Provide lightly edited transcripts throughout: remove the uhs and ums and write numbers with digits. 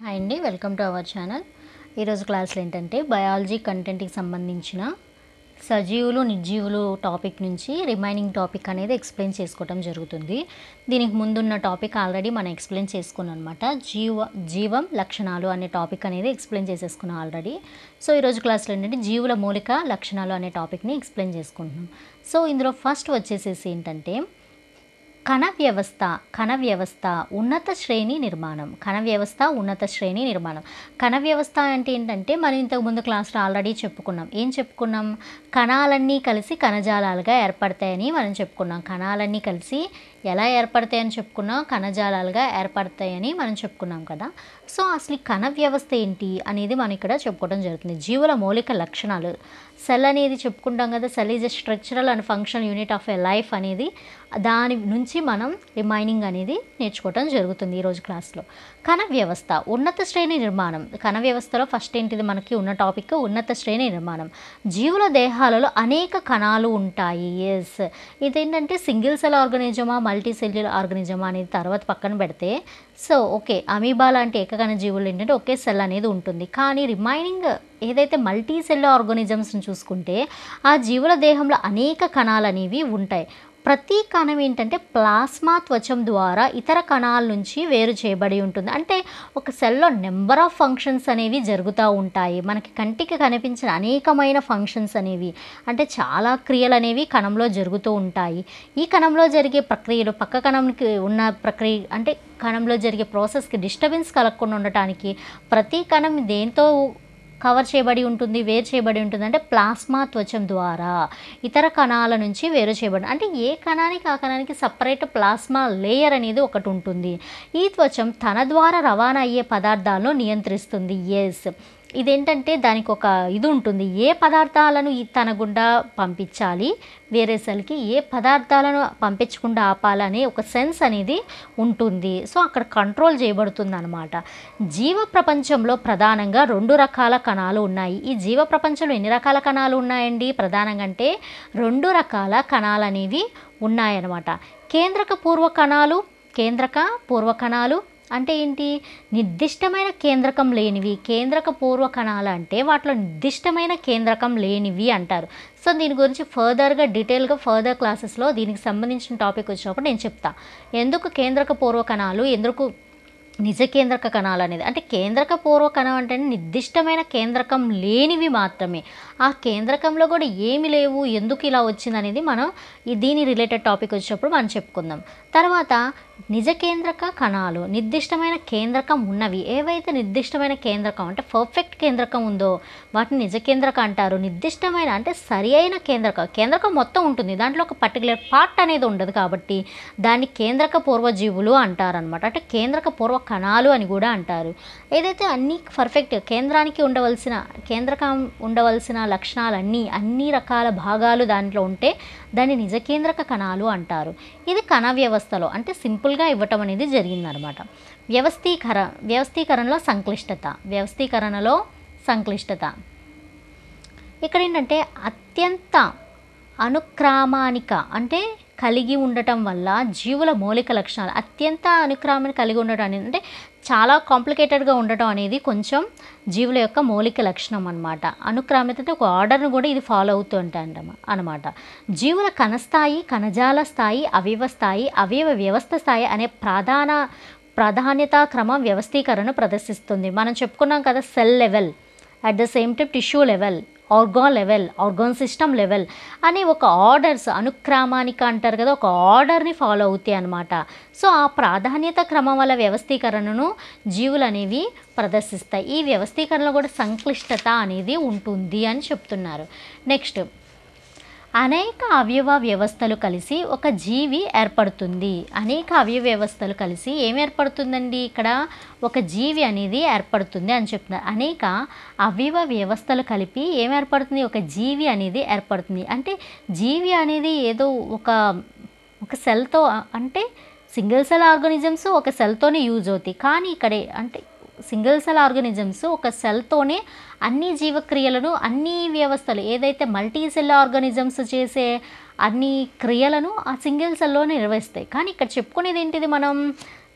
Hi అండి, welcome to our channel. ఈరోజు క్లాస్లో ఏంటంటే బయాలజీ కంటెంట్కి సంబంధించిన సజీవులు నిర్జీవులు టాపిక్ నుంచి రిమైనింగ్ టాపిక్ అనేది ఎక్స్ప్లెయిన్ చేసుకోవడం జరుగుతుంది. దీనికి ముందున్న టాపిక్ ఆల్రెడీ మనం ఎక్స్ప్లెయిన్ చేసుకున్నాం అనమాట. జీవం లక్షణాలు అనే టాపిక్ అనేది ఎక్స్ప్లెయిన్ చేసేసుకున్నాం ఆల్రెడీ. సో ఈరోజు క్లాస్లో ఏంటంటే జీవుల మౌలిక లక్షణాలు అనే టాపిక్ని ఎక్స్ప్లెయిన్ చేసుకుంటున్నాం. సో ఇందులో ఫస్ట్ వచ్చేసేసి ఏంటంటే కణ వ్యవస్థ ఉన్నత శ్రేణి నిర్మాణం. కణ వ్యవస్థ అంటే ఏంటంటే మనం ఇంతకుముందు క్లాస్లో ఆల్రెడీ చెప్పుకున్నాం. ఏం చెప్పుకున్నాం? కణాలన్నీ కలిసి కణజాలాలుగా ఏర్పడతాయని మనం చెప్పుకున్నాం. కణాలన్నీ కలిసి ఎలా ఏర్పడతాయని చెప్పుకున్నాం? కణజాలాలుగా ఏర్పడతాయని మనం చెప్పుకున్నాం కదా. సో అసలు కణ వ్యవస్థ ఏంటి అనేది మనం ఇక్కడ చెప్పుకోవడం జరుగుతుంది. జీవుల మౌలిక లక్షణాలు. సెల్ అనేది చెప్పుకుంటాం కదా. Cell is a structural and functional unit of a life అనేది దాని నుంచి మనం రిమైనింగ్ అనేది నేర్చుకోవడం జరుగుతుంది ఈరోజు క్లాస్లో. కణ వ్యవస్థ ఉన్నత శ్రేణి నిర్మాణం. కణ వ్యవస్థలో ఫస్ట్ ఏంటిది మనకి ఉన్న టాపిక్ ఉన్నత శ్రేణి నిర్మాణం. జీవుల దేహాలలో అనేక కణాలు ఉంటాయి. ఎస్, ఇదేంటంటే సింగిల్ సెల్ ఆర్గానిజమా మల్టీ సెల్యులర్ ఆర్గానిజమా అనేది తర్వాత పక్కన పెడితే, సో ఓకే, అమీబా లాంటి ఏకకణ జీవులు ఏంటంటే ఒకే సెల్ అనేది ఉంటుంది. కానీ రిమైనింగ్ ఏదైతే మల్టీ సెల్యులర్ ఆర్గానిజమ్స్ని చూసుకుంటే ఆ జీవుల దేహంలో అనేక కణాలు అనేవి ఉంటాయి. ప్రతి కణం ఏంటంటే ప్లాస్మా త్వచం ద్వారా ఇతర కణాల నుంచి వేరు చేయబడి ఉంటుంది. అంటే ఒక సెల్లో నెంబర్ ఆఫ్ ఫంక్షన్స్ అనేవి జరుగుతూ ఉంటాయి. మనకి కంటికి కనిపించిన అనేకమైన ఫంక్షన్స్ అనేవి, అంటే చాలా క్రియలు అనేవి కణంలో జరుగుతూ ఉంటాయి. ఈ కణంలో జరిగే ప్రక్రియలు పక్క కణంకి ఉన్న ప్రక్రియ, అంటే కణంలో జరిగే ప్రాసెస్కి డిస్టర్బెన్స్ కలగకుండా ఉండటానికి ప్రతి కణం దేంతో కవర్ చేయబడి ఉంటుంది, వేరు చేయబడి ఉంటుంది అంటే ప్లాస్మా త్వచం ద్వారా ఇతర కణాల నుంచి వేరు చేయబడి, అంటే ఏ కణానికి ఆ కణానికి సపరేట్ ప్లాస్మా లేయర్ అనేది ఒకటి ఉంటుంది. ఈ త్వచం తన ద్వారా రవాణా అయ్యే పదార్థాలను నియంత్రిస్తుంది. ఎస్, ఇదేంటంటే దానికి ఒక ఇది ఉంటుంది. ఏ పదార్థాలను తన గుండా పంపించాలి, వేరే సెల్కి ఏ పదార్థాలను పంపించకుండా ఆపాలనే ఒక సెన్స్ అనేది ఉంటుంది. సో అక్కడ కంట్రోల్ చేయబడుతుంది అనమాట. జీవ ప్రపంచంలో ప్రధానంగా 2 రకాల కణాలు ఉన్నాయి. ఈ జీవ ప్రపంచంలో ఎన్ని రకాల కణాలు ఉన్నాయండి? ప్రధానంగా అంటే 2 రకాల కణాలు అనేవి ఉన్నాయన్నమాట. కేంద్రక పూర్వ కణాలు అంటే ఏంటి? నిర్దిష్టమైన కేంద్రకం లేనివి. కేంద్రక పూర్వ కణాలు అంటే వాటిలో నిర్దిష్టమైన కేంద్రకం లేనివి అంటారు. సో దీని గురించి ఫర్దర్గా డీటెయిల్గా ఫర్దర్ క్లాసెస్లో దీనికి సంబంధించిన టాపిక్ వచ్చినప్పుడు నేను చెప్తా. ఎందుకు కేంద్రక పూర్వ కణాలు, ఎందుకు నిజ కేంద్రక కణాలు అనేది. అంటే కేంద్రక పూర్వ కణం అంటే నిర్దిష్టమైన కేంద్రకం లేనివి మాత్రమే. ఆ కేంద్రకంలో కూడా ఏమి లేవు, ఎందుకు ఇలా వచ్చింది అనేది మనం దీని రిలేటెడ్ టాపిక్ వచ్చినప్పుడు మనం చెప్పుకుందాం. తర్వాత నిజ కేంద్రక కణాలు, నిర్దిష్టమైన కేంద్రకం ఉన్నవి. ఏవైతే నిర్దిష్టమైన కేంద్రకం అంటే పర్ఫెక్ట్ కేంద్రకం ఉందో వాటిని నిజ కేంద్రక అంటారు. నిర్దిష్టమైన అంటే సరి అయిన కేంద్రకం మొత్తం ఉంటుంది, దాంట్లో ఒక పర్టికులర్ పార్ట్ అనేది ఉండదు కాబట్టి దాన్ని కేంద్రక పూర్వజీవులు అంటారనమాట. అంటే కేంద్రక పూర్వ కణాలు అని కూడా అంటారు. ఏదైతే అన్ని పర్ఫెక్ట్ కేంద్రకం ఉండవలసిన లక్షణాలన్నీ అన్ని రకాల భాగాలు దాంట్లో ఉంటే దాన్ని నిజ కేంద్రక కణాలు అంటారు. ఇది కణ వ్యవస్థలో అంటే సింపుల్గా ఇవ్వటం అనేది జరిగిందనమాట. వ్యవస్థీకరణలో సంక్లిష్టత ఇక్కడ ఏంటంటే అత్యంత అనుక్రమానిక అంటే కలిగి ఉండటం వల్ల జీవుల మౌలిక లక్షణాలు అత్యంత అనుక్రమాన్ని కలిగి ఉండటం అనేది అంటే చాలా కాంప్లికేటెడ్గా ఉండటం అనేది కొంచెం జీవుల యొక్క మౌలిక లక్షణం అనమాట. అనుక్రమిత అంటే ఒక ఆర్డర్ను కూడా ఇది ఫాలో అవుతూ ఉంటాయి అనమాట. జీవుల కణస్థాయి, కణజాల స్థాయి, అవయవ స్థాయి, అవయవ వ్యవస్థ స్థాయి అనే ప్రాధాన్యతా క్రమం వ్యవస్థీకరణ ప్రదర్శిస్తుంది. మనం చెప్పుకున్నాం కదా, cell level, at the same time tissue level, organ level, organ system level అని ఒక ఆర్డర్స్ అనుక్రమానిక అంటారు కదా, ఒక ఆర్డర్ని ఫాలో అవుతాయి అన్నమాట. సో ఆ ప్రాధాన్యత క్రమం వల్ల వ్యవస్థీకరణను జీవులు అనేవి ప్రదర్శిస్తాయి. ఈ వ్యవస్థీకరణలో కూడా సంక్లిష్టత అనేది ఉంటుంది అని చెప్తున్నారు. నెక్స్ట్, అనేక అవయవ వ్యవస్థలు కలిసి ఒక జీవి ఏర్పడుతుంది. అనేక అవయవ వ్యవస్థలు కలిసి ఏం ఏర్పడుతుందండి? ఇక్కడ ఒక జీవి అనేది ఏర్పడుతుంది అని చెప్తున్నారు. అనేక అవయవ వ్యవస్థలు కలిపి ఏం ఏర్పడుతుంది? ఒక జీవి అనేది ఏర్పడుతుంది. అంటే జీవి అనేది ఏదో ఒక సెల్తో, అంటే సింగిల్ సెల్ ఆర్గానిజమ్స్ ఒక సెల్తోనే యూజ్ అవుతాయి. కానీ ఇక్కడే అంటే సింగిల్ సెల్ ఆర్గానిజమ్స్ ఒక సెల్తోనే అన్ని జీవక్రియలను, అన్ని వ్యవస్థలు ఏదైతే మల్టీ సెల్ ఆర్గానిజమ్స్ చేసే అన్ని క్రియలను ఆ సింగిల్ సెల్లోనే నిర్వహిస్తాయి. కానీ ఇక్కడ చెప్పుకునేది ఏంటిది? మనం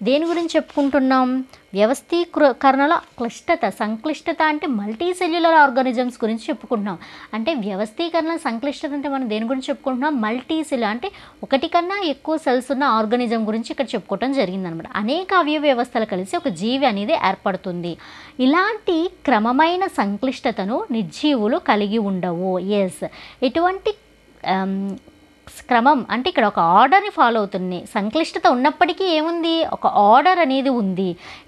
దేని గురించి చెప్పుకుంటున్నాం? వ్యవస్థీకరణలో సంక్లిష్టత అంటే మల్టీ సెల్యులర్ ఆర్గానిజమ్స్ గురించి చెప్పుకుంటున్నాం. అంటే వ్యవస్థీకరణ సంక్లిష్టత అంటే మనం దేని గురించి చెప్పుకుంటున్నాం? మల్టీ సెల్ అంటే ఒకటి కన్నా ఎక్కువ సెల్స్ ఉన్న ఆర్గానిజం గురించి ఇక్కడ చెప్పుకోవటం జరిగిందనమాట. అనేక అవయవ వ్యవస్థలు కలిసి ఒక జీవి అనేది ఏర్పడుతుంది. ఇలాంటి క్రమమైన సంక్లిష్టతను నిర్జీవులు కలిగి ఉండవు. ఎస్, ఎటువంటి క్రమం అంటే ఇక్కడ ఒక ఆర్డర్ని ఫాలో అవుతుంది. సంక్లిష్టత ఉన్నప్పటికీ ఏముంది? ఒక ఆర్డర్ అనేది ఉంది.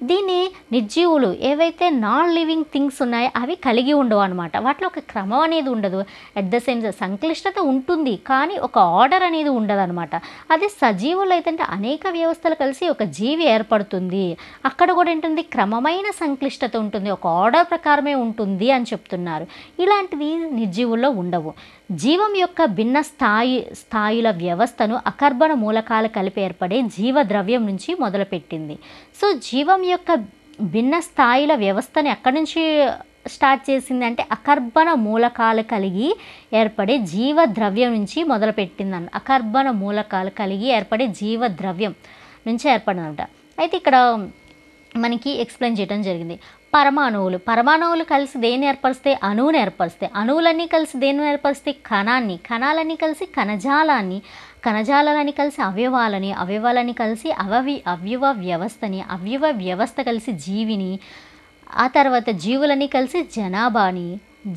దీన్ని నిర్జీవులు ఏవైతే నాన్ లివింగ్ థింగ్స్ ఉన్నాయో అవి కలిగి ఉండవు అనమాట. వాటిలో ఒక క్రమం అనేది ఉండదు. అట్ ద సేమ్ సంక్లిష్టత ఉంటుంది కానీ ఒక ఆర్డర్ అనేది ఉండదు అనమాట. అదే సజీవులు అయితే అనేక వ్యవస్థలు కలిసి ఒక జీవి ఏర్పడుతుంది. అక్కడ కూడా ఏంటంటే క్రమమైన సంక్లిష్టత ఉంటుంది, ఒక ఆర్డర్ ప్రకారమే ఉంటుంది అని చెప్తున్నారు. ఇలాంటివి నిర్జీవుల్లో ఉండవు. జీవం యొక్క భిన్న స్థాయిల వ్యవస్థను అకర్బన మూలకాలు కలిపి ఏర్పడే జీవద్రవ్యం నుంచి మొదలుపెట్టింది. సో జీవం యొక్క భిన్న స్థాయిల వ్యవస్థని ఎక్కడి నుంచి స్టార్ట్ చేసింది అంటే అకర్బన మూలకాలు కలిగి ఏర్పడే జీవద్రవ్యం నుంచి మొదలుపెట్టింది. అకర్బన మూలకాలు కలిగి ఏర్పడే జీవద్రవ్యం నుంచి ఏర్పడిందంట. అయితే ఇక్కడ మనకి ఎక్స్ప్లెయిన్ చేయడం జరిగింది. పరమాణువులు కలిసి దేన్ని ఏర్పరిస్తే? అణువుని ఏర్పరిస్తాయి. అణువులన్నీ కలిసి దేన్ని ఏర్పరిస్తే? కణాలన్నీ కలిసి కణజాలాన్ని కలిసి అవయవాలని కలిసి అవయవ వ్యవస్థ కలిసి జీవిని, ఆ తర్వాత జీవులన్నీ కలిసి జనాభాని,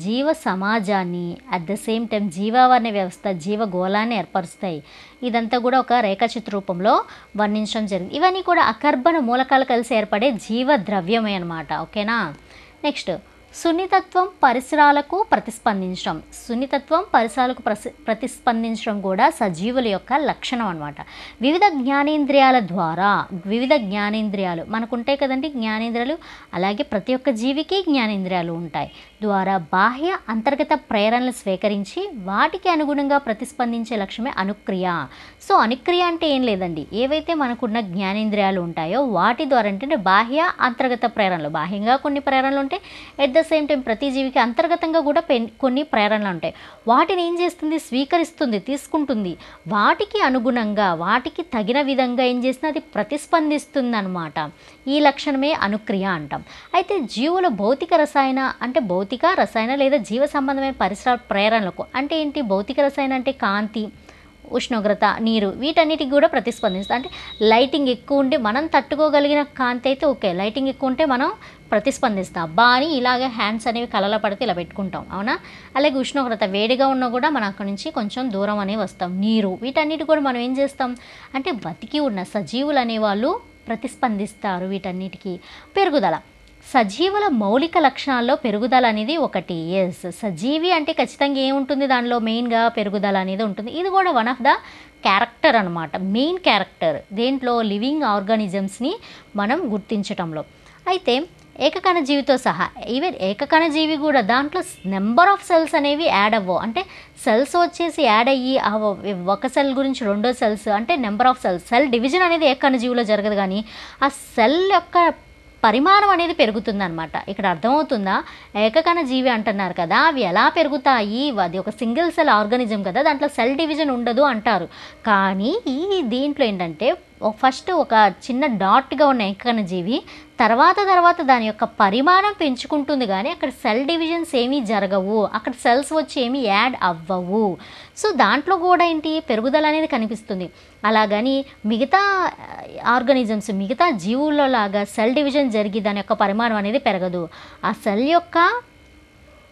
జీవ సమాజాన్ని, అట్ ద సేమ్ టైం జీవావరణ వ్యవస్థ, జీవగోళాన్ని ఏర్పరుస్తాయి. ఇదంతా కూడా ఒక రేఖాచిత్ర రూపంలో వర్ణించడం జరిగింది. ఇవన్నీ కూడా అకర్బన మూలకాలు కలిసి ఏర్పడే జీవద్రవ్యమే అనమాట. ఓకేనా? నెక్స్ట్, సున్నితత్వం పరిసరాలకు ప్రతిస్పందించడం కూడా సజీవుల యొక్క లక్షణం అనమాట. వివిధ జ్ఞానేంద్రియాలు మనకు ఉంటాయి కదండి, జ్ఞానేంద్రియాలు. అలాగే ప్రతి ఒక్క జీవికి జ్ఞానేంద్రియాలు ఉంటాయి. ద్వారా బాహ్య అంతర్గత ప్రేరణలు స్వీకరించి వాటికి అనుగుణంగా ప్రతిస్పందించే లక్ష్యమే అనుక్రియ. సో అనుక్రియ అంటే ఏం లేదండి, ఏవైతే మనకున్న జ్ఞానేంద్రియాలు ఉంటాయో వాటి ద్వారా అంటే బాహ్య అంతర్గత ప్రేరణలు, బాహ్యంగా కొన్ని ప్రేరణలు ఉంటాయి, ఎట్ ద సేమ్ టైం ప్రతి జీవికి అంతర్గతంగా కూడా కొన్ని ప్రేరణలు ఉంటాయి. వాటిని ఏం చేస్తుంది? స్వీకరిస్తుంది, తీసుకుంటుంది. వాటికి అనుగుణంగా వాటికి తగిన విధంగా ఏం చేస్తుంది? అది ప్రతిస్పందిస్తుంది అనమాట. ఈ లక్షణమే అనుక్రియ అంటాం. అయితే జీవుల భౌతిక రసాయన లేదా జీవ సంబంధమైన పరిసర ప్రేరణలకు అంటే ఏంటి? భౌతిక రసాయన అంటే కాంతి, ఉష్ణోగ్రత, నీరు, వీటన్నిటికి కూడా ప్రతిస్పందిస్తుంది. అంటే లైటింగ్ ఎక్కువ ఉంటే మనం తట్టుకోగలిగిన కాంతి అయితే ఓకే, లైటింగ్ ఎక్కువ ఉంటే మనం ప్రతిస్పందిస్తాం. అబ్బా అని ఇలాగే హ్యాండ్స్ అనేవి కళ్ళలో పడితే ఇలా పెట్టుకుంటాం, అవునా? అలాగే ఉష్ణోగ్రత వేడిగా ఉన్నా కూడా మనం అక్కడి నుంచి కొంచెం దూరం అనేవి వస్తాం. నీరు, వీటన్నిటి కూడా మనం ఏం చేస్తాం అంటే బతికి ఉన్న సజీవులు అనేవాళ్ళు ప్రతిస్పందిస్తారు వీటన్నిటికీ. పెరుగుదల, సజీవుల మౌలిక లక్షణాల్లో పెరుగుదల అనేది ఒకటి. ఎస్, సజీవి అంటే ఖచ్చితంగా ఏముంటుంది? దానిలో మెయిన్గా పెరుగుదల అనేది ఉంటుంది. ఇది కూడా వన్ ఆఫ్ ద క్యారెక్టర్ అనమాట, మెయిన్ క్యారెక్టర్ దేంట్లో? లివింగ్ ఆర్గానిజమ్స్ని మనం గుర్తించటంలో. అయితే ఏకకణ జీవితో సహా ఈవెన్ ఏకకణ జీవి కూడా దాంట్లో నెంబర్ ఆఫ్ సెల్స్ అనేవి యాడ్ అవ్వవు. అంటే సెల్స్ వచ్చేసి యాడ్ అయ్యి ఒక సెల్ గురించి రెండో సెల్స్ అంటే నెంబర్ ఆఫ్ సెల్ డివిజన్ అనేది ఏకకణ జీవిలో జరగదు, కానీ ఆ సెల్ యొక్క పరిమాణం అనేది పెరుగుతుందన్నమాట. ఇక్కడ అర్థమవుతుందా? ఏకకణ జీవి అంటున్నారు కదా, అవి ఎలా పెరుగుతాయి? అది ఒక సింగిల్ సెల్ ఆర్గానిజం కదా, దాంట్లో సెల్ డివిజన్ ఉండదు అంటారు. కానీ దీంట్లో ఏంటంటే ఫస్ట్ ఒక చిన్న డాట్గా ఉన్న ఏకకణ జీవి తర్వాత దాని యొక్క పరిమాణం పెంచుకుంటుంది, కానీ అక్కడ సెల్ డివిజన్స్ ఏమీ జరగవు, అక్కడ సెల్స్ వచ్చి ఏమీ యాడ్ అవ్వవు. సో దాంట్లో కూడా ఏంటి? పెరుగుదల అనేది కనిపిస్తుంది. అలాగని మిగతా ఆర్గానిజమ్స్, మిగతా జీవుల్లో లాగా సెల్ డివిజన్ జరిగి దాని యొక్క పరిమాణం అనేది పెరగదు. ఆ సెల్ యొక్క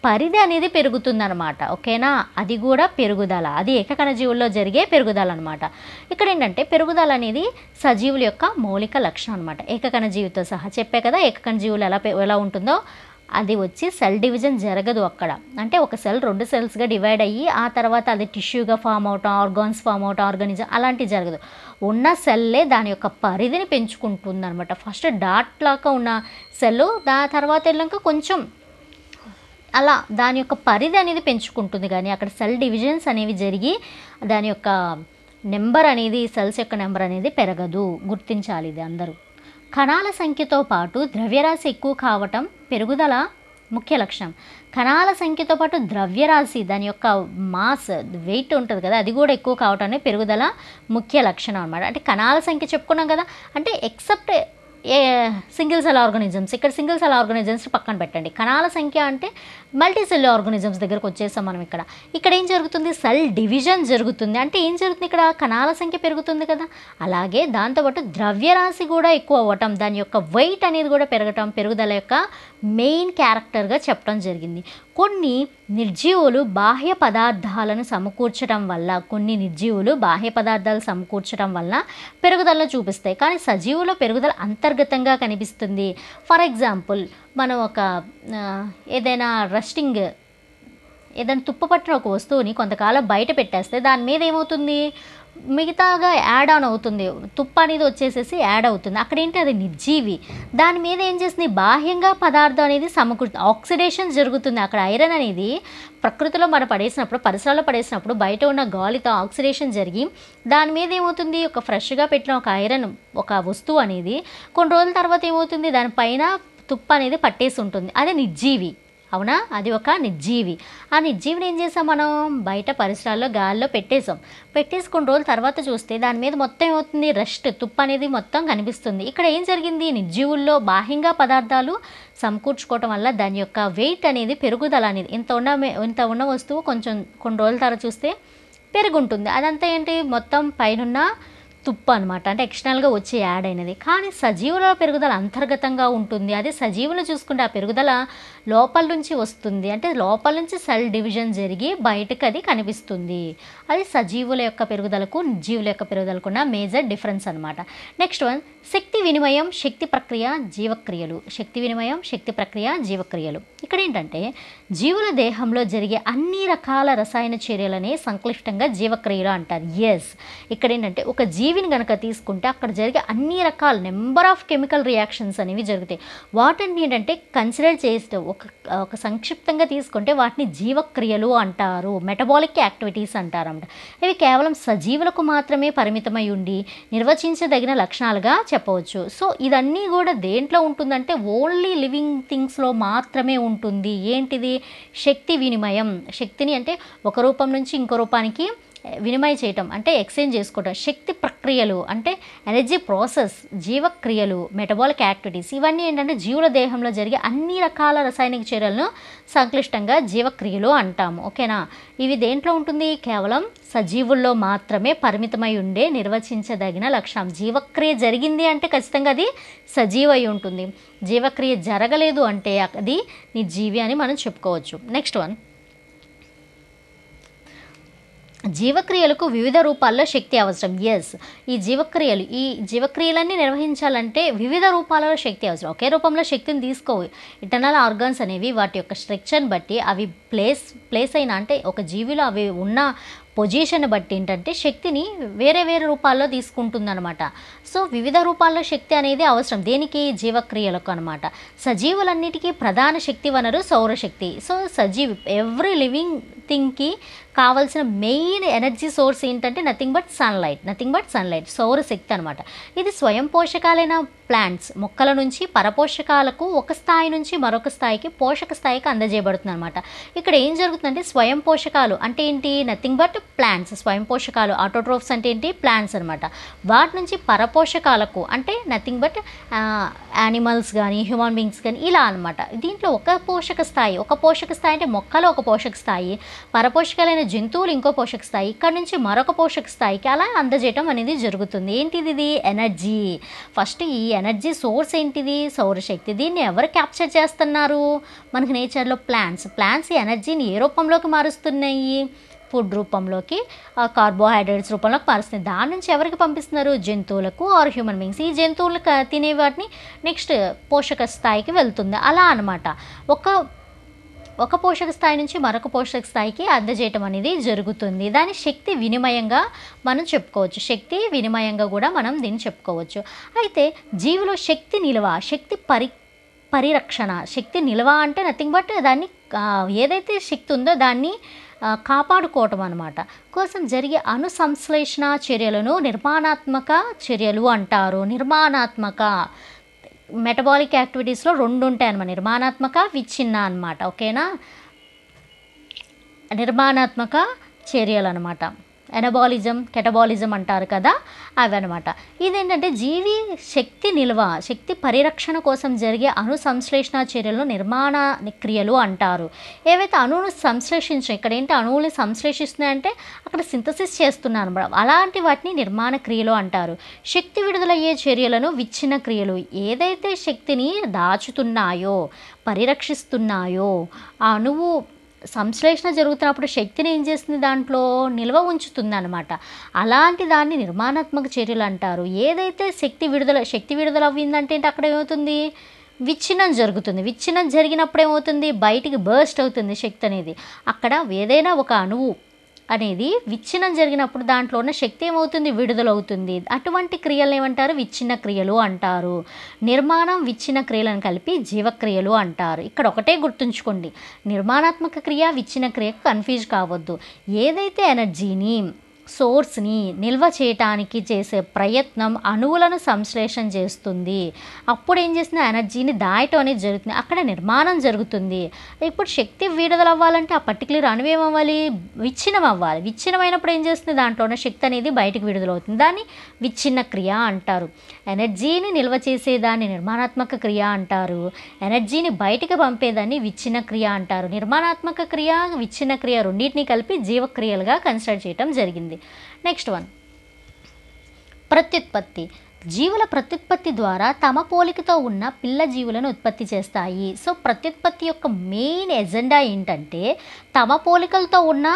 పరిధి అనేది పెరుగుతుందన్నమాట. ఓకేనా? అది కూడా పెరుగుదల, అది ఏకకణ జీవుల్లో జరిగే పెరుగుదల అనమాట. ఇక్కడ ఏంటంటే పెరుగుదల అనేది సజీవుల యొక్క మౌలిక లక్షణం అనమాట. ఏకకణ జీవితో సహా చెప్పే కదా, ఏకకణ జీవులు ఎలా ఉంటుందో అది వచ్చి సెల్ డివిజన్ జరగదు అక్కడ. అంటే ఒక సెల్ 2 సెల్స్గా డివైడ్ అయ్యి ఆ తర్వాత అది టిష్యూగా ఫామ్ అవటం, ఆర్గాన్స్ ఫామ్ అవటం, ఆర్గానిజం అలాంటివి జరగదు. ఉన్న సెల్లే దాని యొక్క పరిధిని పెంచుకుంటుంది అనమాట. ఫస్ట్ డాట్ లాగా ఉన్న సెల్ తర్వాత వెళ్ళాక కొంచెం అలా దాని యొక్క పరిధి అనేది పెంచుకుంటుంది, కానీ అక్కడ సెల్ డివిజన్స్ అనేవి జరిగి దాని యొక్క నెంబర్ అనేది, సెల్స్ యొక్క నెంబర్ అనేది పెరగదు. గుర్తించాలి ఇది అందరూ. కణాల సంఖ్యతో పాటు ద్రవ్యరాశి ఎక్కువ కావటం పెరుగుదల ముఖ్య లక్షణం. కణాల సంఖ్యతో పాటు ద్రవ్యరాశి దాని యొక్క మాస్ వెయిట్ ఉంటుంది కదా, అది కూడా ఎక్కువ కావటమే పెరుగుదల ముఖ్య లక్షణం అనమాట. అంటే కణాల సంఖ్య చెప్పుకున్నాం కదా, అంటే ఎక్సెప్ట్ సింగిల్ సెల్ ఆర్గానిజమ్స్, ఇక్కడ సింగిల్ సెల్ ఆర్గానిజమ్స్ పక్కన పెట్టండి. కణాల సంఖ్య అంటే మల్టీ సెల్ ఆర్గానిజమ్స్ దగ్గరకు వచ్చేసాం మనం. ఇక్కడ ఏం జరుగుతుంది, సెల్ డివిజన్ జరుగుతుంది. అంటే ఏం జరుగుతుంది, ఇక్కడ కణాల సంఖ్య పెరుగుతుంది కదా, అలాగే దాంతోపాటు ద్రవ్యరాశి కూడా ఎక్కువ అవ్వటం, దాని యొక్క వెయిట్ అనేది కూడా పెరగటం పెరుగుదల యొక్క మెయిన్ క్యారెక్టర్గా చెప్పడం జరిగింది. కొన్ని నిర్జీవులు బాహ్య పదార్థాలను సమకూర్చడం వల్ల, పెరుగుదలను చూపిస్తాయి, కానీ సజీవులో పెరుగుదల అంతర్గతంగా కనిపిస్తుంది. ఫర్ ఎగ్జాంపుల్, మనం ఏదైనా ఏదైనా తుప్పపట్టిన ఒక వస్తువుని కొంతకాలం బయట పెట్టేస్తే దాని మీద ఏమవుతుంది, మిగతాగా యాడ్ ఆన్ అవుతుంది, తుప్పు అనేది వచ్చేసేసి యాడ్ అవుతుంది. అక్కడేంటి, అది నిర్జీవి. దాని మీద ఏం చేస్తుంది, బాహ్యంగా పదార్థం అనేది ఆక్సిడేషన్ జరుగుతుంది. అక్కడ ఐరన్ అనేది ప్రకృతిలో మనం పడేసినప్పుడు, పరిసరాల్లో పడేసినప్పుడు బయట ఉన్న గాలితో ఆక్సిడేషన్ జరిగి దాని మీద ఏమవుతుంది, ఒక ఫ్రెష్గా పెట్టిన ఒక ఐరన్ ఒక వస్తువు అనేది కొన్ని రోజుల తర్వాత ఏమవుతుంది, దానిపైన తుప్పు అనేది పట్టేసి ఉంటుంది. అదే నిర్జీవి, అవునా, అది ఒక నిర్జీవి. ఆ నిర్జీవిని ఏం చేసాం మనం, బయట పరిసరాల్లో గాల్లో పెట్టేసి కొన్ని రోజుల తర్వాత చూస్తే దాని మీద మొత్తం ఏమవుతుంది, తుప్పు అనేది మొత్తం కనిపిస్తుంది. ఇక్కడ ఏం జరిగింది, నిర్జీవుల్లో బాహ్యంగా పదార్థాలు సమకూర్చుకోవటం వల్ల దాని యొక్క వెయిట్ అనేది, పెరుగుదల అనేది, ఇంత ఉన్న వస్తువు కొన్ని రోజుల తర్వాత చూస్తే పెరుగుంటుంది. అదంతా ఏంటి, మొత్తం పైనున్న తుప్పు అనమాట, అంటే ఎక్స్టర్నల్గా వచ్చి యాడ్ అయినది. కానీ సజీవుల పెరుగుదల అంతర్గతంగా ఉంటుంది. అదే సజీవులు చూసుకుంటే ఆ పెరుగుదల లోపల నుంచి వస్తుంది, అంటే లోపల నుంచి సెల్ డివిజన్ జరిగి బయటకు అది కనిపిస్తుంది. అది సజీవుల యొక్క పెరుగుదలకు నిర్జీవుల యొక్క పెరుగుదలకు ఉన్న మేజర్ డిఫరెన్స్ అనమాట. నెక్స్ట్ వన్, శక్తి వినిమయం, శక్తి ప్రక్రియ, జీవక్రియలు. శక్తి వినిమయం, శక్తి ప్రక్రియ, జీవక్రియలు. ఇక్కడ ఏంటంటే జీవుల దేహంలో జరిగే అన్ని రకాల రసాయన చర్యలనే సంక్లిష్టంగా జీవక్రియలు అంటారు. ఇక్కడ ఏంటంటే ఒక జీవిని కనుక తీసుకుంటే అక్కడ జరిగే అన్ని రకాల నెంబర్ ఆఫ్ కెమికల్ రియాక్షన్స్ అనేవి జరుగుతాయి. వాటిని ఏంటంటే కన్సిడర్ చేస్తే ఒక సంక్షిప్తంగా తీసుకుంటే వాటిని జీవక్రియలు అంటారు, మెటబాలిక్ యాక్టివిటీస్ అంటారు అన్నమాట. ఇవి కేవలం సజీవులకు మాత్రమే పరిమితమై ఉండి నిర్వచించదగిన లక్షణాలుగా చెప్పవచ్చు. సో ఇదన్నీ కూడా దేంట్లో ఉంటుందంటే ఓన్లీ లివింగ్ థింగ్స్లో మాత్రమే ఉంటుంది. ఏంటిది, శక్తి వినిమయం. శక్తిని అంటే ఒక రూపం నుంచి ఇంకో రూపానికి వినిమయం చేయటం, అంటే ఎక్స్చేంజ్ చేసుకోవటం. శక్తి ప్రక్రియలు అంటే ఎనర్జీ ప్రాసెస్. జీవక్రియలు, మెటబాలిక్ యాక్టివిటీస్, ఇవన్నీ ఏంటంటే జీవుల దేహంలో జరిగే అన్ని రకాల రసాయనిక చర్యలను సంక్లిష్టంగా జీవక్రియలు అంటాము. ఓకేనా, ఇవి దేంట్లో ఉంటుంది, కేవలం సజీవుల్లో మాత్రమే పరిమితమై ఉండే నిర్వచించదగిన లక్షణం. జీవక్రియ జరిగింది అంటే ఖచ్చితంగా అది సజీవ అయి ఉంటుంది. జీవక్రియ జరగలేదు అంటే అది నిర్జీవి అని మనం చెప్పుకోవచ్చు. నెక్స్ట్ వన్, జీవక్రియలకు వివిధ రూపాల్లో శక్తి అవసరం. ఈ జీవక్రియలన్నీ నిర్వహించాలంటే వివిధ రూపాలలో శక్తి అవసరం. ఒకే రూపంలో శక్తిని తీసుకోవు. ఇంటర్నల్ ఆర్గాన్స్ అనేవి వాటి యొక్క స్ట్రక్చర్ని బట్టి అవి ప్లేస్ అయిన, అంటే ఒక జీవిలో అవి ఉన్న పొజిషన్ బట్టి ఏంటంటే శక్తిని వేరే వేరే రూపాల్లో తీసుకుంటుందన్నమాట. సో వివిధ రూపాల్లో శక్తి అనేది అవసరం. దేనికి, జీవక్రియలకు అనమాట. సజీవులన్నిటికీ ప్రధాన శక్తి వనరు సౌరశక్తి. సో ఎవ్రీ లివింగ్ థింగ్కి కావాల్సిన మెయిన్ ఎనర్జీ సోర్స్ ఏంటంటే నథింగ్ బట్ సన్లైట్, సౌరశక్తి అనమాట. ఇది స్వయం పోషకాలైన ప్లాంట్స్, మొక్కల నుంచి పరపోషకాలకు ఒక స్థాయి నుంచి మరొక స్థాయికి, పోషక స్థాయికి అందజేయబడుతుంది అనమాట. ఇక్కడ ఏం జరుగుతుందంటే స్వయం పోషకాలు అంటే ఏంటి, నథింగ్ బట్ ప్లాంట్స్. స్వయం పోషకాలు, ఆటోట్రోఫ్స్ అంటే ఏంటి, ప్లాంట్స్ అనమాట. వాటి నుంచి పరపోషకాలకు అంటే నథింగ్ బట్ యానిమల్స్ కానీ హ్యూమన్ బీయింగ్స్ కానీ ఇలా అనమాట. దీంట్లో ఒక పోషక స్థాయి అంటే మొక్కలు ఒక పోషక స్థాయి, పరపోషకాలైన జంతువులు ఇంకో పోషక స్థాయి, ఇక్కడ నుంచి మరొక పోషక స్థాయికి అలా అందజేయటం అనేది జరుగుతుంది. ఏంటిది, ఇది ఎనర్జీ. ఫస్ట్ ఈ ఎనర్జీ సోర్స్ ఏంటిది, సౌరశక్తి. దీన్ని ఎవరు క్యాప్చర్ చేస్తున్నారు, మనకి నేచర్లో ప్లాంట్స్ ఈ ఎనర్జీని ఏ రూపంలోకి మారుస్తున్నాయి, ఫుడ్ రూపంలోకి, కార్బోహైడ్రేట్స్ రూపంలోకి మారుస్తుంది. దాని నుంచి ఎవరికి పంపిస్తున్నారు, జంతువులకు ఆర్ హ్యూమన్ బీయింగ్స్. ఈ జంతువులు తినే వాటిని నెక్స్ట్ పోషక స్థాయికి వెళ్తుంది. అలా అనమాట ఒక పోషక స్థాయి నుంచి మరొక పోషక స్థాయికి అందజేయటం అనేది జరుగుతుంది. దాని శక్తి వినిమయంగా మనం చెప్పుకోవచ్చు. శక్తి వినిమయంగా కూడా మనం దీన్ని చెప్పుకోవచ్చు. అయితే జీవులో శక్తి నిల్వ, శక్తి పరిరక్షణ. శక్తి నిల్వ అంటే నథింగ్ బట్ దాన్ని ఏదైతే శక్తి ఉందో దాన్ని కాపాడుకోవటం అనమాట కోసం జరిగే అనుసంశ్లేషణ చర్యలను నిర్మాణాత్మక చర్యలు అంటారు. నిర్మాణాత్మక మెటబాలిక్ యాక్టివిటీస్లో 2 ఉంటాయన్నమాట, నిర్మాణాత్మక, విచ్ఛిన్న అనమాట. ఓకేనా, నిర్మాణాత్మక చర్యలు అనమాట. ఎనబాలిజం, కెటబాలిజం అంటారు కదా, అవి అనమాట. ఇదేంటంటే జీవి శక్తి నిల్వ, శక్తి పరిరక్షణ కోసం జరిగే అణు సంశ్లేషణ చర్యలను నిర్మాణ క్రియలు అంటారు. ఏవైతే అణువును సంశ్లేషించాయి, ఇక్కడ ఏంటి అణువులు సంశ్లేషిస్తున్నాయంటే అక్కడ సింథసిస్ చేస్తున్నాను అనమాట, అలాంటి వాటిని నిర్మాణ క్రియలు అంటారు. శక్తి విడుదలయ్యే చర్యలను విచ్ఛిన్న క్రియలు. ఏదైతే శక్తిని దాచుతున్నాయో, పరిరక్షిస్తున్నాయో, ఆ అణువు సంశ్లేషణ జరుగుతున్నప్పుడు శక్తిని ఏం చేస్తుంది, దాంట్లో నిల్వ ఉంచుతుంది అనమాట, అలాంటి దాన్ని నిర్మాణాత్మక చర్యలు అంటారు. ఏదైతే శక్తి విడుదల అవ్విందంటే అక్కడ ఏమవుతుంది, విచ్ఛిన్నం జరుగుతుంది. విచ్ఛిన్నం జరిగినప్పుడు ఏమవుతుంది, బయటికి బర్స్ట్ అవుతుంది శక్తి అనేది. అక్కడ ఏదైనా ఒక అణువు అనేది విచ్ఛిన్నం జరిగినప్పుడు దాంట్లో ఉన్న శక్తి ఏమవుతుంది, విడుదలవుతుంది. అటువంటి క్రియలు ఏమంటారు, విచ్ఛిన్న క్రియలు అంటారు. నిర్మాణం, విచ్ఛిన్న క్రియలను కలిపి జీవక్రియలు అంటారు. ఇక్కడ ఒకటే గుర్తుంచుకోండి, నిర్మాణాత్మక క్రియ, విచ్ఛిన్న క్రియకు కన్ఫ్యూజ్ కావద్దు. ఏదైతే ఎనర్జీని, సోర్స్ని నిల్వ చేయటానికి చేసే ప్రయత్నం అణువులను సంశ్లేషణ చేస్తుంది, అప్పుడు ఏం చేస్తుంది, ఎనర్జీని దాయటం అనేది జరుగుతుంది, అక్కడ నిర్మాణం జరుగుతుంది. ఇప్పుడు శక్తి విడుదల అవ్వాలంటే ఆ పర్టికులర్ అణువు ఏమవ్వాలి, విచ్ఛిన్నం అవ్వాలి. విచ్ఛిన్నమైనప్పుడు ఏం చేస్తుంది, దాంట్లో ఉన్న శక్తి అనేది బయటకు విడుదలవుతుంది, దాన్ని విచ్ఛిన్న క్రియ అంటారు. ఎనర్జీని నిల్వ చేసేదాన్ని నిర్మాణాత్మక క్రియ అంటారు, ఎనర్జీని బయటికి పంపేదాన్ని విచ్ఛిన్న క్రియ అంటారు. నిర్మాణాత్మక క్రియ, విచ్ఛిన్న క్రియ రెండింటిని కలిపి జీవక్రియలుగా కన్సిడర్ చేయడం జరిగింది. నెక్స్ట్ వన్, ప్రత్యుత్పత్తి. జీవుల ప్రత్యుత్పత్తి ద్వారా తమ పోలికతో ఉన్న పిల్ల జీవులను ఉత్పత్తి చేస్తాయి. సో ప్రత్యుత్పత్తి యొక్క మెయిన్ ఎజెండా ఏంటంటే తమ పోలికలతో ఉన్న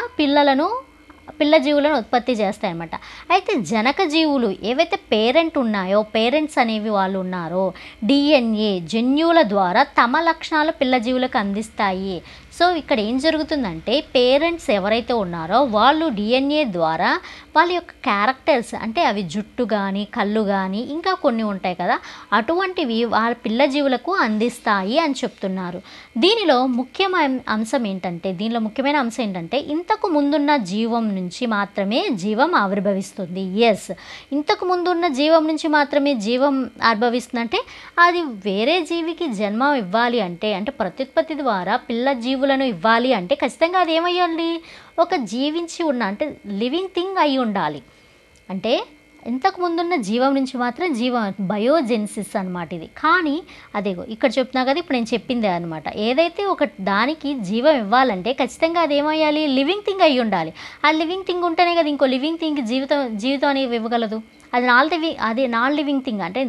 పిల్ల జీవులను ఉత్పత్తి చేస్తాయన్నమాట. అయితే జనక జీవులు ఏవైతే పేరెంట్ ఉన్నాయో, పేరెంట్స్ అనేవి వాళ్ళు ఉన్నారో, డిఎన్ఏ జన్యువుల ద్వారా తమ లక్షణాలు పిల్ల జీవులకు అందిస్తాయి. సో ఇక్కడ ఏం జరుగుతుందంటే పేరెంట్స్ ఎవరైతే ఉన్నారో వాళ్ళు డిఎన్ఏ ద్వారా వాళ్ళ యొక్క క్యారెక్టర్స్, అంటే అవి జుట్టు కానీ, కళ్ళు కానీ, ఇంకా కొన్ని ఉంటాయి కదా, అటువంటివి వాళ్ళ పిల్ల జీవులకు అందిస్తాయి అని చెప్తున్నారు. దీనిలో ముఖ్యమైన అంశం ఏంటంటే ఇంతకు ముందున్న జీవం నుంచి మాత్రమే జీవం ఆవిర్భవిస్తుంది. ఎస్, ఇంతకు ముందున్న జీవం నుంచి మాత్రమే జీవం ఆవిర్భవిస్తుందంటే అది వేరే జీవికి జన్మ ఇవ్వాలి అంటే ప్రత్యుత్పత్తి ద్వారా పిల్ల జీవులను ఇవ్వాలి అంటే ఖచ్చితంగా అది ఏమయ్యాలి, ఒక జీవించి ఉన్న అంటే లివింగ్ థింగ్ అయి ఉండాలి. అంటే ఇంతకు ముందున్న జీవం నుంచి మాత్రం బయోజెన్సిస్ అనమాట ఇది. కానీ అదేగో ఇక్కడ చెప్తున్నా కదా, ఇప్పుడు నేను చెప్పిందే అనమాట. ఏదైతే ఒక దానికి జీవం ఇవ్వాలంటే ఖచ్చితంగా అది ఏమయ్యాలి, లివింగ్ థింగ్ అయి ఉండాలి. ఆ లివింగ్ థింగ్ ఉంటేనే కదా ఇంకో లివింగ్ థింగ్ జీవితం అనేది ఇవ్వగలదు. అది నాన్ లివింగ్ థింగ్ అంటే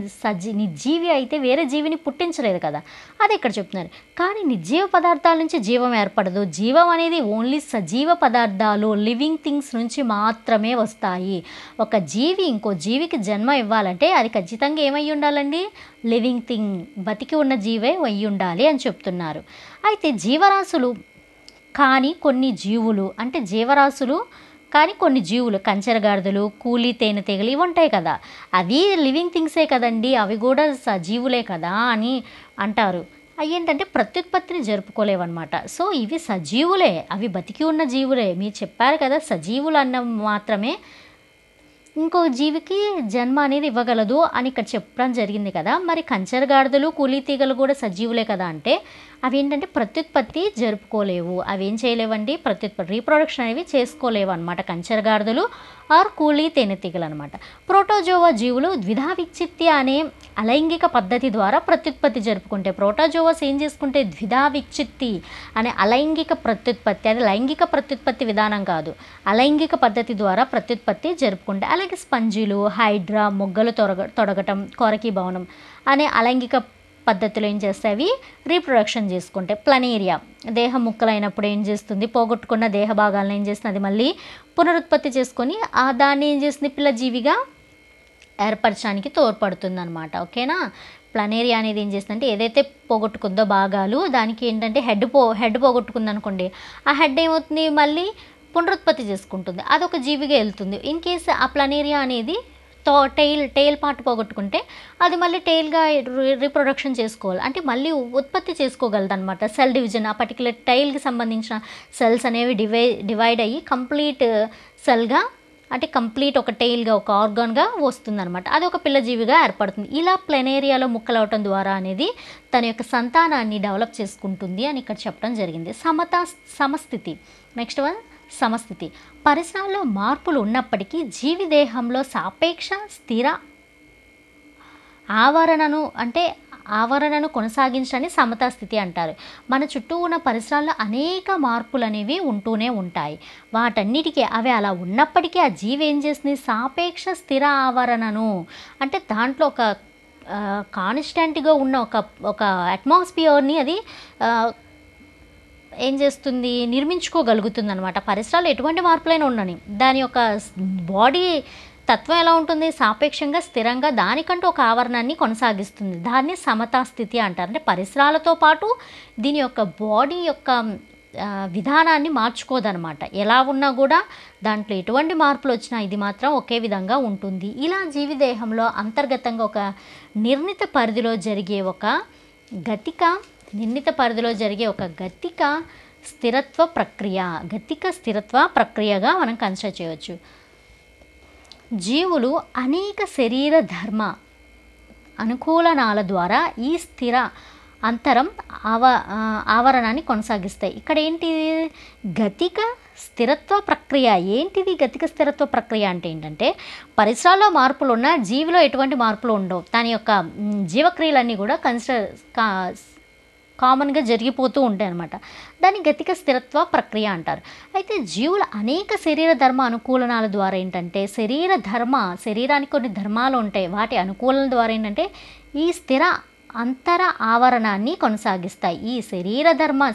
నిర్జీవి అయితే వేరే జీవిని పుట్టించలేదు కదా, అది ఇక్కడ చెప్తున్నారు. కానీ నిర్జీవ పదార్థాల నుంచి జీవం ఏర్పడదు. జీవం అనేది ఓన్లీ సజీవ పదార్థాలు, లివింగ్ థింగ్స్ నుంచి మాత్రమే వస్తాయి. ఒక జీవి ఇంకో జీవికి జన్మ ఇవ్వాలంటే అది ఖచ్చితంగా ఏమై ఉండాలండి, లివింగ్ థింగ్, బతికి ఉన్న జీవే అయి ఉండాలి అని చెప్తున్నారు. అయితే జీవరాశులు కానీ కొన్ని జీవులు కంచెరగాడిదలు, కూలీ తేనెటీగలు ఇవి ఉంటాయి కదా, అవి లివింగ్ థింగ్సే కదండి, అవి కూడా సజీవులే కదా అని అంటారు. అవి ఏంటంటే ప్రత్యుత్పత్తిని జరుపుకోలేవన్నమాట. సో ఇవి సజీవులే, అవి బతికి ఉన్న జీవులే. మీరు చెప్పారు కదా, సజీవులు అన్న మాత్రమే ఇంకో జీవికి జన్మ అనేది ఇవ్వగలదు అని ఇక్కడ చెప్పడం జరిగింది కదా. మరి కంచెరగాడిదలు, కూలీ తీగలు కూడా సజీవులే కదా అంటే అవి ఏంటంటే ప్రత్యుత్పత్తి జరుపుకోలేవు, అవి ఏం చేయలేవండి, రీప్రొడక్షన్ అనేవి చేసుకోలేవు అనమాట, కంచెరగాడిదలు ఆర్ కూలీ తేనెటీగలు అనమాట. ప్రోటోజోవా జీవులు ద్విధా విచ్చిత్తి అనే అలైంగిక పద్ధతి ద్వారా ప్రత్యుత్పత్తి జరుపుకుంటే, ప్రోటోజోవాస్ ఏం చేసుకుంటే ద్విధా విచ్చిత్తి అనే అలైంగిక ప్రత్యుత్పత్తి, అది లైంగిక ప్రత్యుత్పత్తి విధానం కాదు, అలైంగిక పద్ధతి ద్వారా ప్రత్యుత్పత్తి జరుపుకుంటే. అలాగే స్పంజీలు, హైడ్రా, మొగ్గలు తొడగటం, కొరకి భవనం అనే అలైంగిక పద్ధతిలో ఏం చేస్తాయి, రీప్రొడక్షన్ చేసుకుంటే. ప్లనేరియా దేహం ముక్కలైనప్పుడు ఏం చేస్తుంది, పోగొట్టుకున్న దేహ భాగాలను ఏం చేస్తుంది, అది మళ్ళీ పునరుత్పత్తి చేసుకొని దాన్ని ఏం చేస్తుంది, పిల్లజీవిగా ఏర్పరచడానికి తోడ్పడుతుంది అనమాట. ఓకేనా. ప్లనేరియా అనేది ఏం చేస్తుందంటే ఏదైతే పోగొట్టుకుందో భాగాలు, దానికి ఏంటంటే హెడ్ పోగొట్టుకుంది అనుకోండి, ఆ హెడ్ ఏమవుతుంది, మళ్ళీ పునరుత్పత్తి చేసుకుంటుంది, అదొక జీవిగా వెళ్తుంది. ఇన్ కేస్ ఆ ప్లనేరియా అనేది టెయిల్ పార్ట్ పోగొట్టుకుంటే అది మళ్ళీ టెయిల్గా రీప్రొడక్షన్ చేసుకోవాలి, అంటే మళ్ళీ ఉత్పత్తి చేసుకోగలదు అనమాట. సెల్ డివిజన్, ఆ పర్టికులర్ టెయిల్కి సంబంధించిన సెల్స్ అనేవి డివైడ్ అయ్యి కంప్లీట్ సెల్గా అంటే కంప్లీట్ ఒక టెయిల్గా ఒక ఆర్గాన్గా వస్తుందన్నమాట. అది ఒక పిల్ల జీవిగా ఏర్పడుతుంది. ఇలా ప్లెనేరియాలో ముక్కలవటం ద్వారా అనేది తన యొక్క సంతానాన్ని డెవలప్ చేసుకుంటుంది అని ఇక్కడ చెప్పడం జరిగింది. సమస్థితి. నెక్స్ట్ వన్ సమస్థితి. పరిసరాల్లో మార్పులు ఉన్నప్పటికీ జీవి దేహంలో సాపేక్ష స్థిర ఆవరణను కొనసాగించడాన్ని సమతా స్థితి అంటారు. మన చుట్టూ ఉన్న పరిసరాల్లో అనేక మార్పులు అనేవి ఉంటూనే ఉంటాయి. వాటన్నిటికీ అవి అలా ఉన్నప్పటికీ ఆ జీవి ఏం చేస్తుంది, సాపేక్ష స్థిర ఆవరణను అంటే దాంట్లో ఒక కాన్స్టెంట్గా ఉన్న ఒక అట్మాస్ఫియర్ని అది ఏం చేస్తుంది, నిర్మించుకోగలుగుతుంది అనమాట. పరిసరాలు ఎటువంటి మార్పులైనా ఉండని దాని యొక్క బాడీ తత్వం ఎలా ఉంటుంది, సాపేక్షంగా స్థిరంగా దానికంటూ ఒక ఆవరణాన్ని కొనసాగిస్తుంది. దాన్ని సమతా స్థితి అంటారు. అంటే పరిసరాలతో పాటు దీని యొక్క బాడీ యొక్క విధానాన్ని మార్చుకోదనమాట. ఎలా ఉన్నా కూడా దాంట్లో ఎటువంటి మార్పులు వచ్చినా ఇది మాత్రం ఒకే విధంగా ఉంటుంది. ఇలా జీవిదేహంలో అంతర్గతంగా ఒక నిర్ణీత పరిధిలో జరిగే ఒక గతిక స్థిరత్వ ప్రక్రియగా మనం కన్సిడర్ చేయవచ్చు. జీవులు అనేక శరీర ధర్మ అనుకూలనాల ద్వారా ఈ స్థిర ఆవరణాన్ని కొనసాగిస్తాయి. ఇక్కడ ఏంటి గతిక స్థిరత్వ ప్రక్రియ. ఏంటిది గతిక స్థిరత్వ ప్రక్రియ అంటే ఏంటంటే పరిసరాల్లో మార్పులు ఉన్న జీవిలో ఎటువంటి మార్పులు ఉండవు. దాని యొక్క జీవక్రియలన్నీ కూడా కామన్గా జరిగిపోతూ ఉంటాయి అన్నమాట. దాన్ని గతిక స్థిరత్వ ప్రక్రియ అంటారు. అయితే జీవుల అనేక శరీర ధర్మ అనుకూలనాల ద్వారా ఏంటంటే శరీరానికి కొన్ని ధర్మాలు ఉంటాయి. వాటి అనుకూలన ద్వారా ఏంటంటే ఈ స్థిర అంతర ఆవరణాన్ని కొనసాగిస్తాయి. ఈ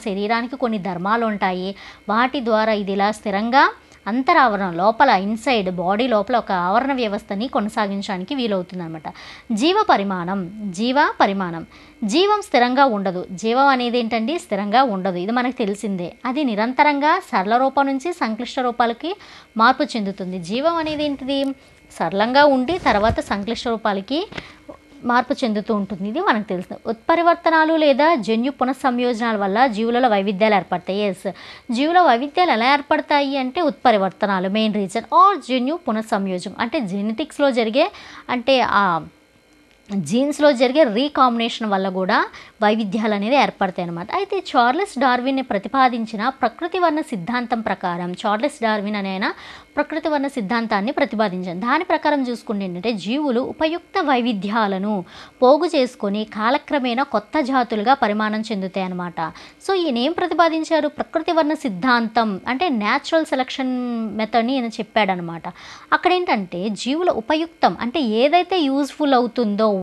శరీరానికి కొన్ని ధర్మాలు ఉంటాయి. వాటి ద్వారా ఇది ఇలా స్థిరంగా అంతరావరణ లోపల ఇన్సైడ్ బాడీ లోపల ఒక ఆవరణ వ్యవస్థని కొనసాగించడానికి వీలవుతుంది అనమాట. జీవ పరిమాణం. జీవం స్థిరంగా ఉండదు. జీవం అనేది ఏంటండి, స్థిరంగా ఉండదు. ఇది మనకు తెలిసిందే. అది నిరంతరంగా సరళ రూపం నుంచి సంక్లిష్ట రూపాలకి మార్పు చెందుతుంది. జీవం అనేది ఏంటిది, సరళంగా ఉండి తర్వాత సంక్లిష్ట రూపాలకి మార్పు చెందుతూ ఉంటుంది. ఇది మనకు తెలుసు. ఉత్పరివర్తనాలు లేదా జన్యు పునఃసంయోజనాల వల్ల జీవులలో వైవిధ్యాలు ఏర్పడతాయి. జీవుల వైవిధ్యాలు ఎలా ఏర్పడతాయి అంటే ఉత్పరివర్తనాలు మెయిన్ రీజన్, ఆర్ జన్యు పునఃసంయోజం అంటే జెనెటిక్స్లో జరిగే అంటే ఆ జీన్స్లో జరిగే రీకాంబినేషన్ వల్ల కూడా వైవిధ్యాలు అనేది ఏర్పడతాయి అన్నమాట. అయితే చార్లెస్ డార్విన్ ప్రతిపాదించిన ప్రకృతి వర్ణ సిద్ధాంతం ప్రకారం చార్లెస్ డార్విన్ అనే ఆయన ప్రకృతి వర్ణ సిద్ధాంతాన్ని ప్రతిపాదించారు. దాని ప్రకారం చూసుకుంటే ఏంటంటే జీవులు ఉపయుక్త వైవిధ్యాలను పోగు చేసుకొని కాలక్రమేణా కొత్త జాతులుగా పరిమాణం చెందుతాయి అన్నమాట. సో ఈయన ఏం ప్రతిపాదించారు, ప్రకృతి వర్ణ సిద్ధాంతం అంటే న్యాచురల్ సెలక్షన్ మెథడ్ని ఈయన చెప్పాడనమాట. అక్కడ ఏంటంటే జీవుల ఉపయుక్తం అంటే ఏదైతే యూజ్ఫుల్ అవుతుందో